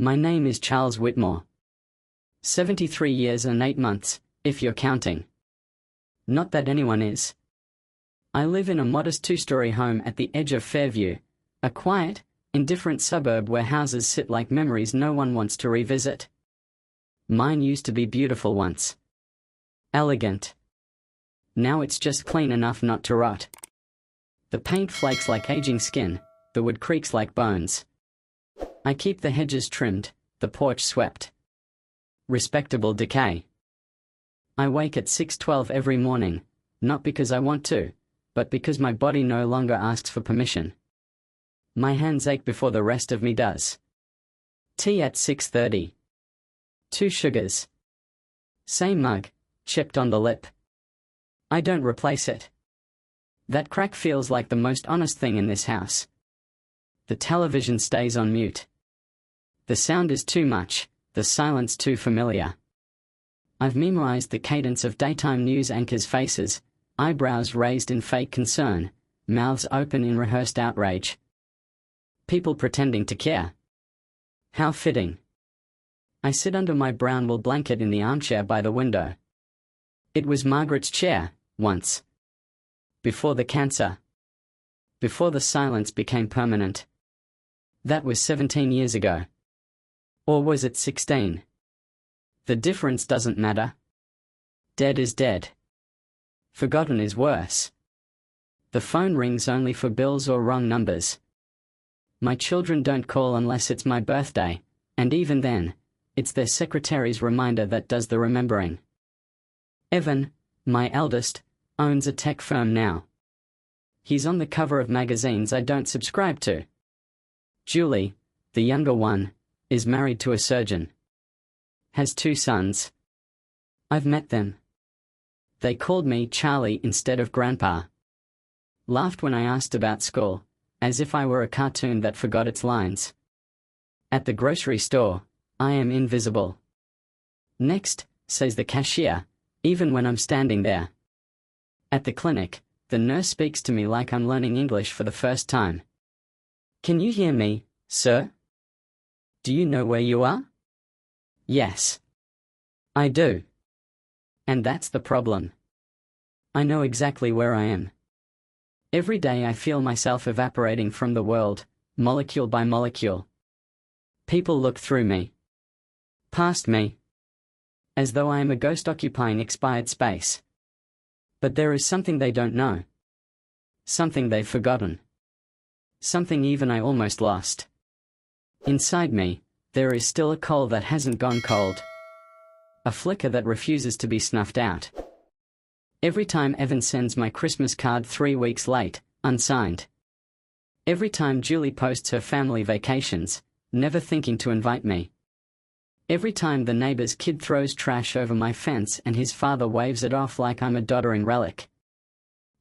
My name is Charles Whitmore. 73 years and 8 months, if you're counting. Not that anyone is. I live in a modest 2-story home at the edge of Fairview, a quiet, indifferent suburb where houses sit like memories no one wants to revisit. Mine used to be beautiful once. Elegant. Now it's just clean enough not to rot. The paint flakes like aging skin, the wood creaks like bones. I keep the hedges trimmed, the porch swept. Respectable decay. I wake at 6:12 every morning, not because I want to, but because my body no longer asks for permission. My hands ache before the rest of me does. Tea at 6:30. 2 sugars. Same mug, chipped on the lip. I don't replace it. That crack feels like the most honest thing in this house. The television stays on mute. The sound is too much, the silence too familiar. I've memorized the cadence of daytime news anchors' faces, eyebrows raised in fake concern, mouths open in rehearsed outrage. People pretending to care. How fitting. I sit under my brown wool blanket in the armchair by the window. It was Margaret's chair, once. Before the cancer. Before the silence became permanent. That was 17 years ago. Or was it 16? The difference doesn't matter. Dead is dead. Forgotten is worse. The phone rings only for bills or wrong numbers. My children don't call unless it's my birthday, and even then, it's their secretary's reminder that does the remembering. Evan, my eldest, owns a tech firm now. He's on the cover of magazines I don't subscribe to. Julie, the younger one, is married to a surgeon. Has 2 sons. I've met them. They called me Charlie instead of Grandpa. Laughed when I asked about school, as if I were a cartoon that forgot its lines. At the grocery store, I am invisible. Next, says the cashier, even when I'm standing there. At the clinic, the nurse speaks to me like I'm learning English for the first time. Can you hear me, sir? Do you know where you are? Yes. I do. And that's the problem. I know exactly where I am. Every day I feel myself evaporating from the world, molecule by molecule. People look through me. Past me. As though I am a ghost occupying expired space. But there is something they don't know. Something they've forgotten. Something even I almost lost. Inside me, there is still a coal that hasn't gone cold. A flicker that refuses to be snuffed out. Every time Evan sends my Christmas card 3 weeks late, unsigned. Every time Julie posts her family vacations, never thinking to invite me. Every time the neighbor's kid throws trash over my fence and his father waves it off like I'm a doddering relic.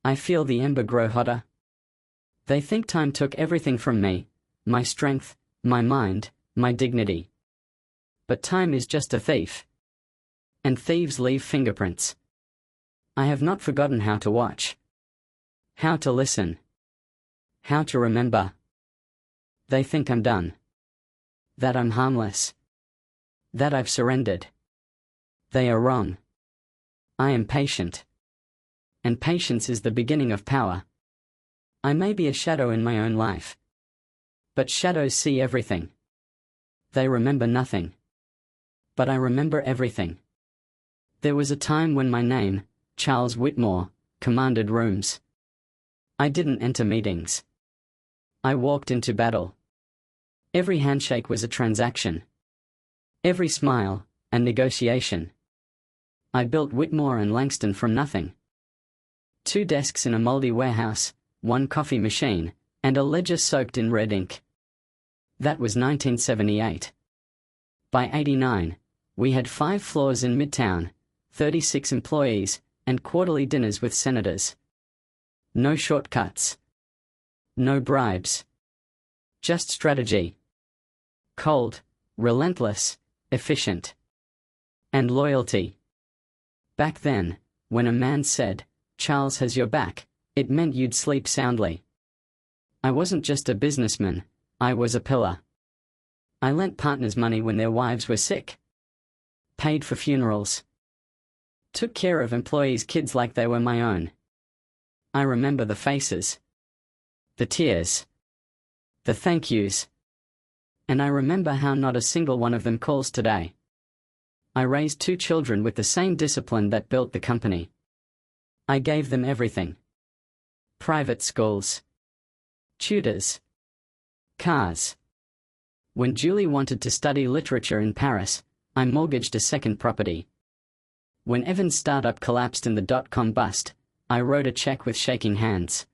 I feel the ember grow hotter. They think time took everything from me, my strength, my mind, my dignity. But time is just a thief. And thieves leave fingerprints. I have not forgotten how to watch. How to listen. How to remember. They think I'm done. That I'm harmless. That I've surrendered. They are wrong. I am patient. And patience is the beginning of power. I may be a shadow in my own life. But shadows see everything. They remember nothing. But I remember everything. There was a time when my name, Charles Whitmore, commanded rooms. I didn't enter meetings. I walked into battle. Every handshake was a transaction. Every smile, a negotiation. I built Whitmore and Langston from nothing. 2 desks in a moldy warehouse, 1 coffee machine, and a ledger soaked in red ink. That was 1978. By '89, we had 5 floors in Midtown, 36 employees, and quarterly dinners with senators. No shortcuts. No bribes. Just strategy. Cold, relentless, efficient. And loyalty. Back then, when a man said, "Charles has your back," it meant you'd sleep soundly. I wasn't just a businessman, I was a pillar. I lent partners money when their wives were sick. Paid for funerals. Took care of employees' kids like they were my own. I remember the faces. The tears. The thank yous. And I remember how not a single one of them calls today. I raised 2 children with the same discipline that built the company. I gave them everything. Private schools. Tutors. Cars. When Julie wanted to study literature in Paris, I mortgaged a second property. When Evan's startup collapsed in the dot-com bust, I wrote a check with shaking hands.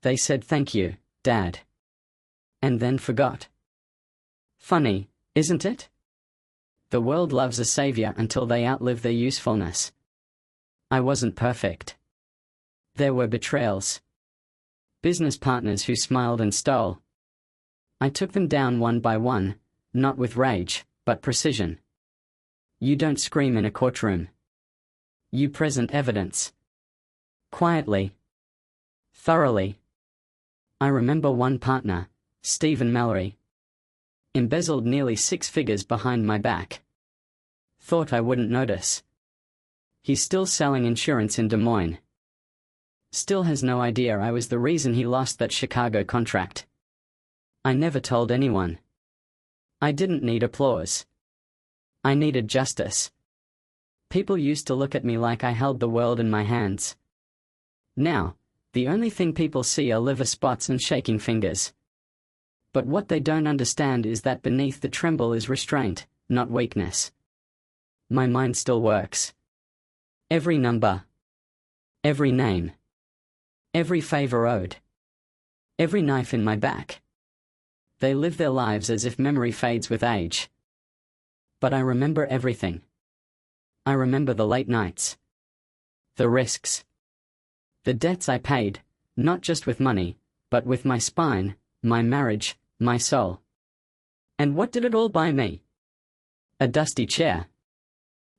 They said thank you, Dad. And then forgot. Funny, isn't it? The world loves a savior until they outlive their usefulness. I wasn't perfect. There were betrayals. Business partners who smiled and stole. I took them down one by one, not with rage, but precision. You don't scream in a courtroom. You present evidence. Quietly. Thoroughly. I remember one partner, Stephen Mallory. Embezzled nearly 6 figures behind my back. Thought I wouldn't notice. He's still selling insurance in Des Moines. Still has no idea I was the reason he lost that Chicago contract. I never told anyone. I didn't need applause. I needed justice. People used to look at me like I held the world in my hands. Now, the only thing people see are liver spots and shaking fingers. But what they don't understand is that beneath the tremble is restraint, not weakness. My mind still works. Every number. Every name. Every favor owed. Every knife in my back. They live their lives as if memory fades with age. But I remember everything. I remember the late nights. The risks. The debts I paid, not just with money, but with my spine, my marriage, my soul. And what did it all buy me? A dusty chair.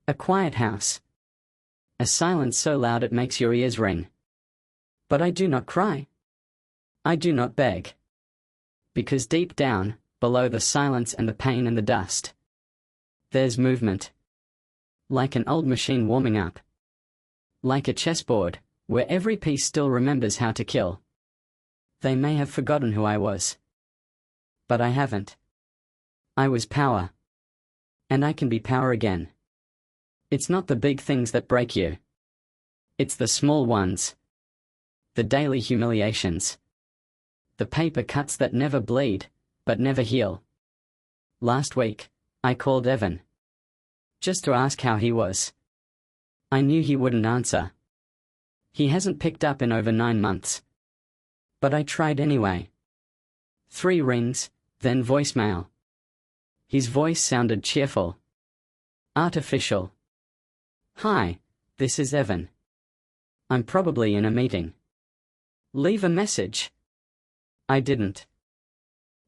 A quiet house. A silence so loud it makes your ears ring. But I do not cry. I do not beg. Because deep down, below the silence and the pain and the dust, there's movement. Like an old machine warming up. Like a chessboard, where every piece still remembers how to kill. They may have forgotten who I was. But I haven't. I was power. And I can be power again. It's not the big things that break you. It's the small ones. The daily humiliations. The paper cuts that never bleed, but never heal. Last week, I called Evan. Just to ask how he was. I knew he wouldn't answer. He hasn't picked up in over 9 months. But I tried anyway. 3 rings, then voicemail. His voice sounded cheerful. Artificial. Hi, this is Evan. I'm probably in a meeting. Leave a message. I didn't.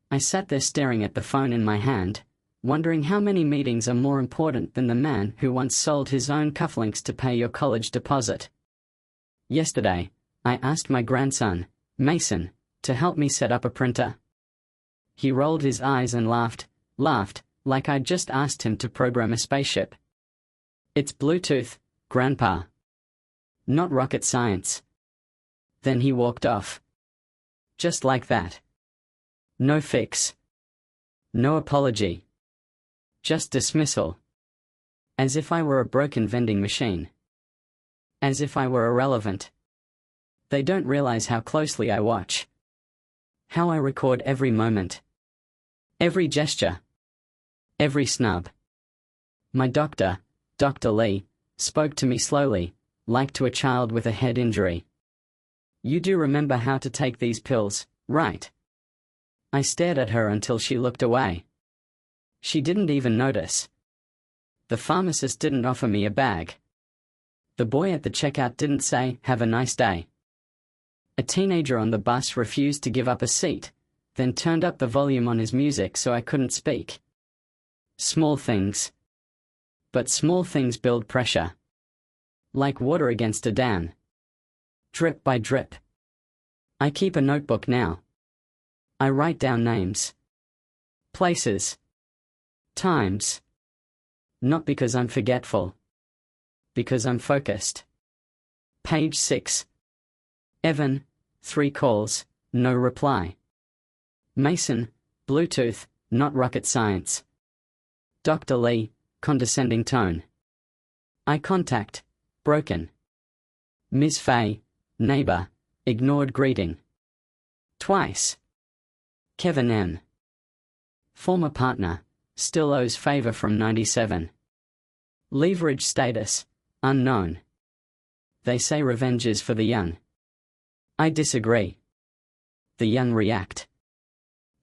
I sat there staring at the phone in my hand, wondering how many meetings are more important than the man who once sold his own cufflinks to pay your college deposit. Yesterday, I asked my grandson, Mason, to help me set up a printer. He rolled his eyes and laughed like I'd just asked him to program a spaceship. It's Bluetooth, Grandpa. Not rocket science. Then he walked off. Just like that. No fix. No apology. Just dismissal. As if I were a broken vending machine. As if I were irrelevant. They don't realize how closely I watch. How I record every moment. Every gesture. Every snub. My doctor, Dr. Lee, spoke to me slowly, like to a child with a head injury. You do remember how to take these pills, right? I stared at her until she looked away. She didn't even notice. The pharmacist didn't offer me a bag. The boy at the checkout didn't say, "Have a nice day." A teenager on the bus refused to give up a seat, then turned up the volume on his music so I couldn't speak. Small things. But small things build pressure. Like water against a dam. Drip by drip. I keep a notebook now. I write down names. places, times. Not because I'm forgetful. Because I'm focused. Page 6. Evan, 3 calls, no reply. Mason, Bluetooth, not rocket science. Dr. Lee, condescending tone. Eye contact, broken. Ms. Fay, neighbor, ignored greeting. Twice. Kevin M. Former partner, still owes favor from 97. Leverage status, unknown. They say revenge is for the young. I disagree. The young react.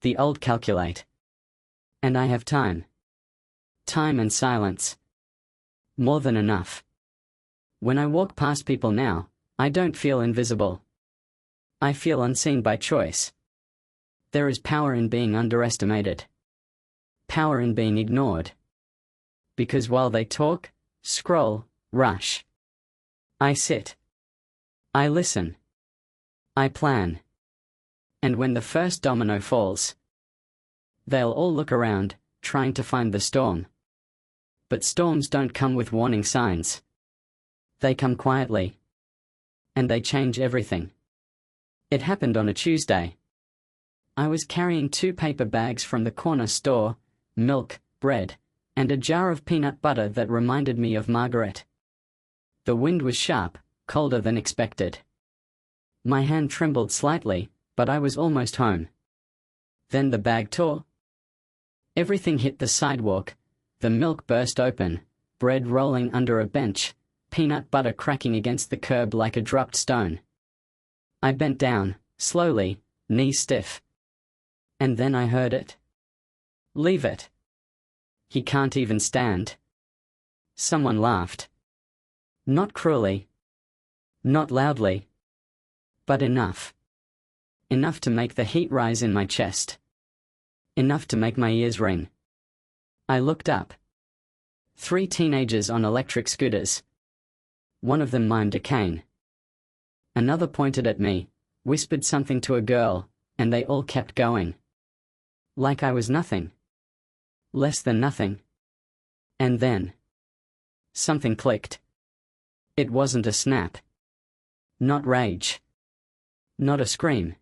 The old calculate. And I have time. Time and silence. More than enough. When I walk past people now, I don't feel invisible. I feel unseen by choice. There is power in being underestimated. Power in being ignored. Because while they talk, scroll, rush, I sit. I listen. I plan. And when the first domino falls, they'll all look around, trying to find the storm. But storms don't come with warning signs. They come quietly. And they change everything. It happened on a Tuesday. I was carrying 2 paper bags from the corner store, milk, bread, and a jar of peanut butter that reminded me of Margaret. The wind was sharp, colder than expected. My hand trembled slightly, but I was almost home. Then the bag tore. Everything hit the sidewalk, the milk burst open, bread rolling under a bench, peanut butter cracking against the curb like a dropped stone. I bent down, slowly, knees stiff. And then I heard it. Leave it. He can't even stand. Someone laughed. Not cruelly. Not loudly. But enough. Enough to make the heat rise in my chest. Enough to make my ears ring. I looked up. 3 teenagers on electric scooters. One of them mimed a cane. Another pointed at me, whispered something to a girl, and they all kept going. Like I was nothing. Less than nothing. And then something clicked. It wasn't a snap. Not rage. Not a scream.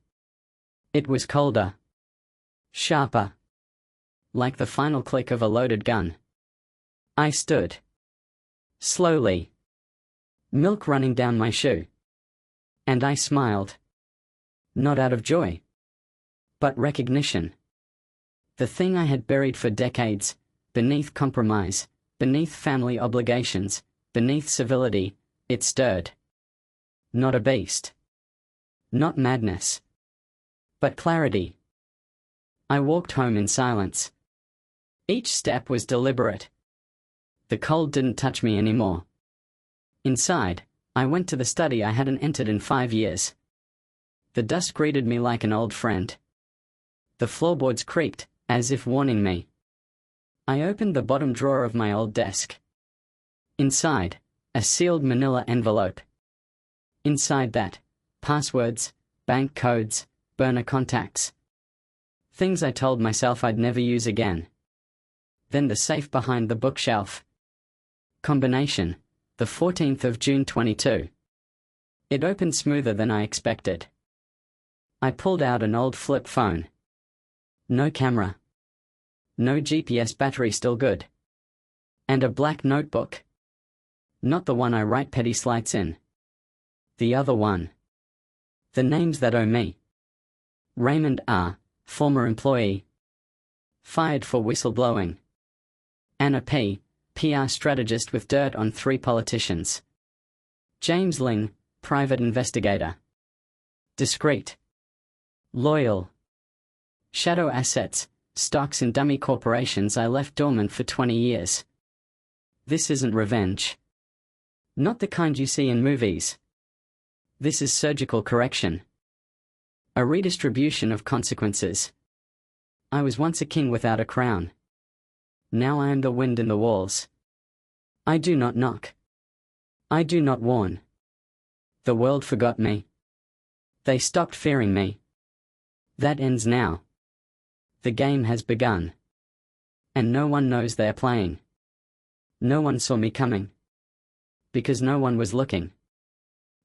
It was colder. Sharper. Like the final click of a loaded gun. I stood. Slowly. Milk running down my shoe. And I smiled. Not out of joy. But recognition. The thing I had buried for decades, beneath compromise, beneath family obligations, beneath civility, it stirred. Not a beast. Not madness. But clarity. I walked home in silence. Each step was deliberate. The cold didn't touch me anymore. Inside, I went to the study I hadn't entered in 5 years. The dust greeted me like an old friend. The floorboards creaked, as if warning me. I opened the bottom drawer of my old desk. Inside, a sealed manila envelope. Inside that, passwords, bank codes, burner contacts. Things I told myself I'd never use again. Then the safe behind the bookshelf. Combination, the 14th of June 22. It opened smoother than I expected. I pulled out an old flip phone. No camera. No GPS battery, still good. And a black notebook. Not the one I write petty slights in. The other one. The names that owe me. Raymond R., former employee. Fired for whistleblowing. Anna P., PR strategist with dirt on 3 politicians. James Ling, private investigator. Discreet. Loyal. Shadow assets, stocks in dummy corporations I left dormant for 20 years. This isn't revenge. Not the kind you see in movies. This is surgical correction. A redistribution of consequences. I was once a king without a crown. Now I am the wind in the walls. I do not knock. I do not warn. The world forgot me. They stopped fearing me. That ends now. The game has begun. And no one knows they're playing. No one saw me coming. Because no one was looking.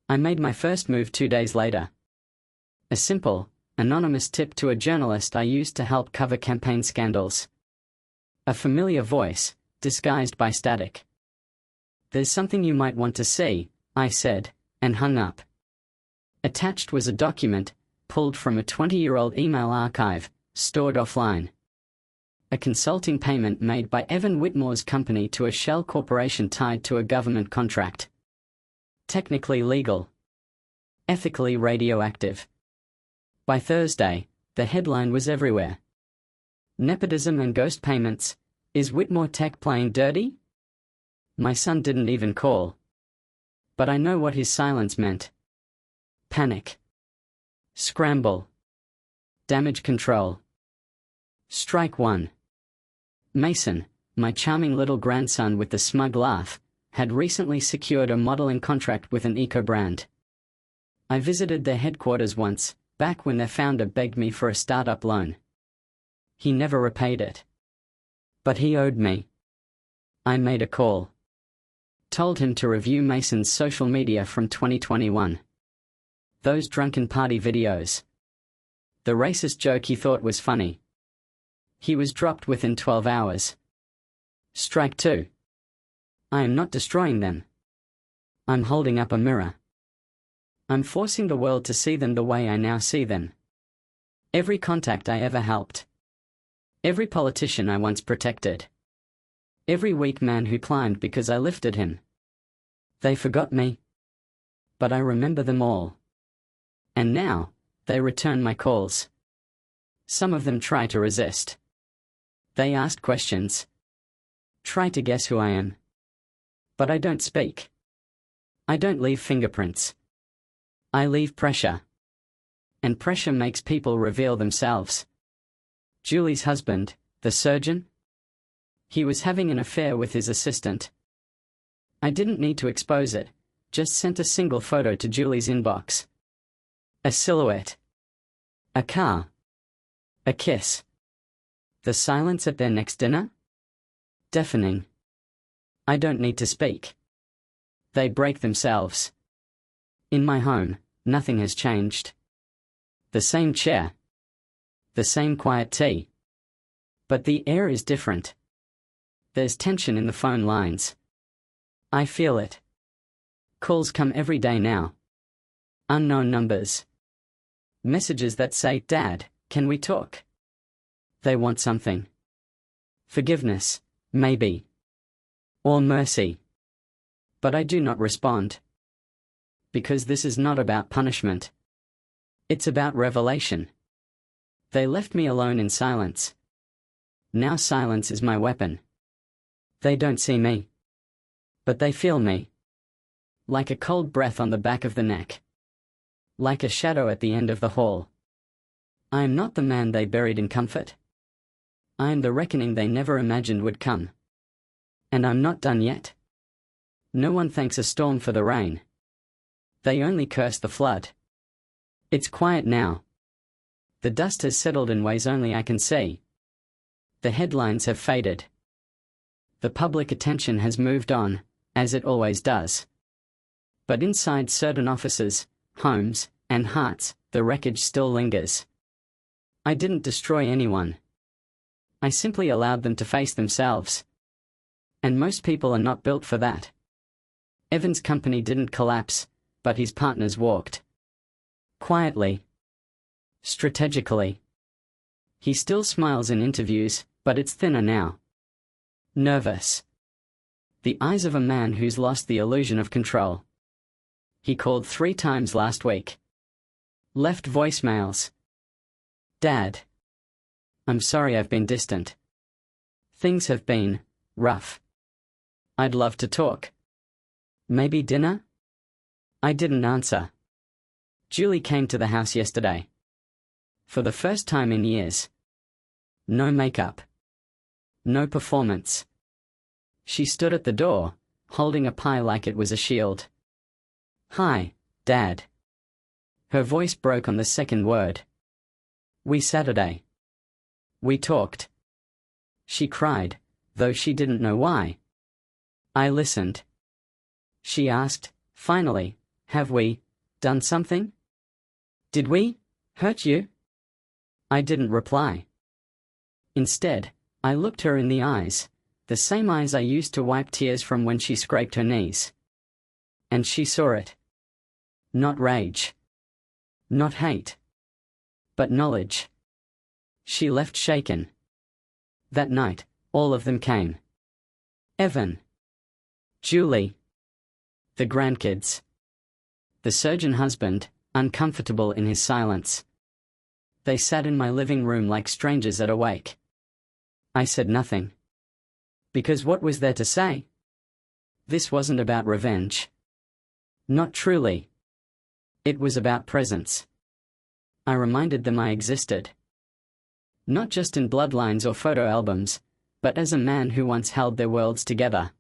I made my first move 2 days later. A simple, anonymous tip to a journalist I used to help cover campaign scandals. A familiar voice, disguised by static. "There's something you might want to see," I said, and hung up. Attached was a document, pulled from a 20-year-old email archive, stored offline. A consulting payment made by Evan Whitmore's company to a shell corporation tied to a government contract. Technically legal. Ethically radioactive. By Thursday, the headline was everywhere. Nepotism and ghost payments. Is Whitmore Tech playing dirty? My son didn't even call. But I know what his silence meant. Panic. Scramble. Damage control. Strike one. Mason, my charming little grandson with the smug laugh, had recently secured a modeling contract with an eco-brand. I visited their headquarters once, back when their founder begged me for a startup loan. He never repaid it. But he owed me. I made a call. Told him to review Mason's social media from 2021. Those drunken party videos. The racist joke he thought was funny. He was dropped within 12 hours. Strike two. I am not destroying them. I'm holding up a mirror. I'm forcing the world to see them the way I now see them. Every contact I ever helped. Every politician I once protected. Every weak man who climbed because I lifted him. They forgot me. But I remember them all. And now, they return my calls. Some of them try to resist. They ask questions. Try to guess who I am. But I don't speak. I don't leave fingerprints. I leave pressure. And pressure makes people reveal themselves. Julie's husband, the surgeon? He was having an affair with his assistant. I didn't need to expose it, just sent a single photo to Julie's inbox. A silhouette. A car. A kiss. The silence at their next dinner? Deafening. I don't need to speak. They break themselves. In my home, nothing has changed. The same chair. The same quiet tea. But the air is different. There's tension in the phone lines. I feel it. Calls come every day now. Unknown numbers. Messages that say, "Dad, can we talk?" They want something. Forgiveness, maybe. Or mercy. But I do not respond. Because this is not about punishment. It's about revelation. They left me alone in silence. Now silence is my weapon. They don't see me. But they feel me. Like a cold breath on the back of the neck. Like a shadow at the end of the hall. I am not the man they buried in comfort. I am the reckoning they never imagined would come. And I'm not done yet. No one thanks a storm for the rain. They only curse the flood. It's quiet now. The dust has settled in ways only I can see. The headlines have faded. The public attention has moved on, as it always does. But inside certain offices, homes, and hearts, the wreckage still lingers. I didn't destroy anyone. I simply allowed them to face themselves. And most people are not built for that. Evan's company didn't collapse, but his partners walked. Quietly. Strategically. He still smiles in interviews, but it's thinner now. Nervous. The eyes of a man who's lost the illusion of control. He called 3 times last week. Left voicemails. Dad. I'm sorry I've been distant. Things have been rough. I'd love to talk. Maybe dinner? I didn't answer. Julie came to the house yesterday. For the first time in years. No makeup. No performance. She stood at the door, holding a pie like it was a shield. Hi, Dad. Her voice broke on the second word. We Saturday. We talked. She cried, though she didn't know why. I listened. She asked, finally, have we done something? Did we hurt you? I didn't reply. Instead, I looked her in the eyes, the same eyes I used to wipe tears from when she scraped her knees. And she saw it. Not rage. Not hate. But knowledge. She left shaken. That night, all of them came. Evan. Julie. The grandkids. The surgeon husband, uncomfortable in his silence. They sat in my living room like strangers at a wake. I said nothing. Because what was there to say? This wasn't about revenge. Not truly. It was about presence. I reminded them I existed. Not just in bloodlines or photo albums, but as a man who once held their worlds together.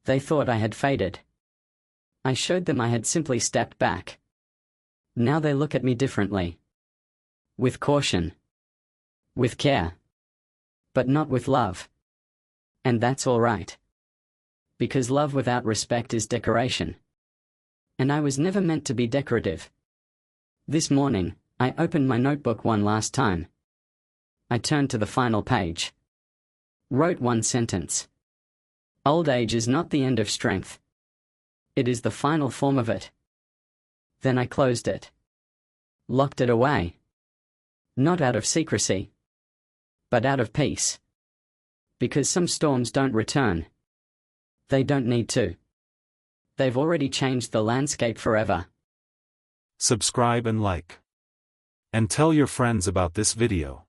They thought I had faded. I showed them I had simply stepped back. Now they look at me differently. With caution. With care. But not with love. And that's all right. Because love without respect is decoration. And I was never meant to be decorative. This morning, I opened my notebook one last time. I turned to the final page. Wrote one sentence. Old age is not the end of strength. It is the final form of it. Then I closed it. Locked it away. Not out of secrecy. But out of peace. Because some storms don't return. They don't need to. They've already changed the landscape forever. Subscribe and like. And tell your friends about this video.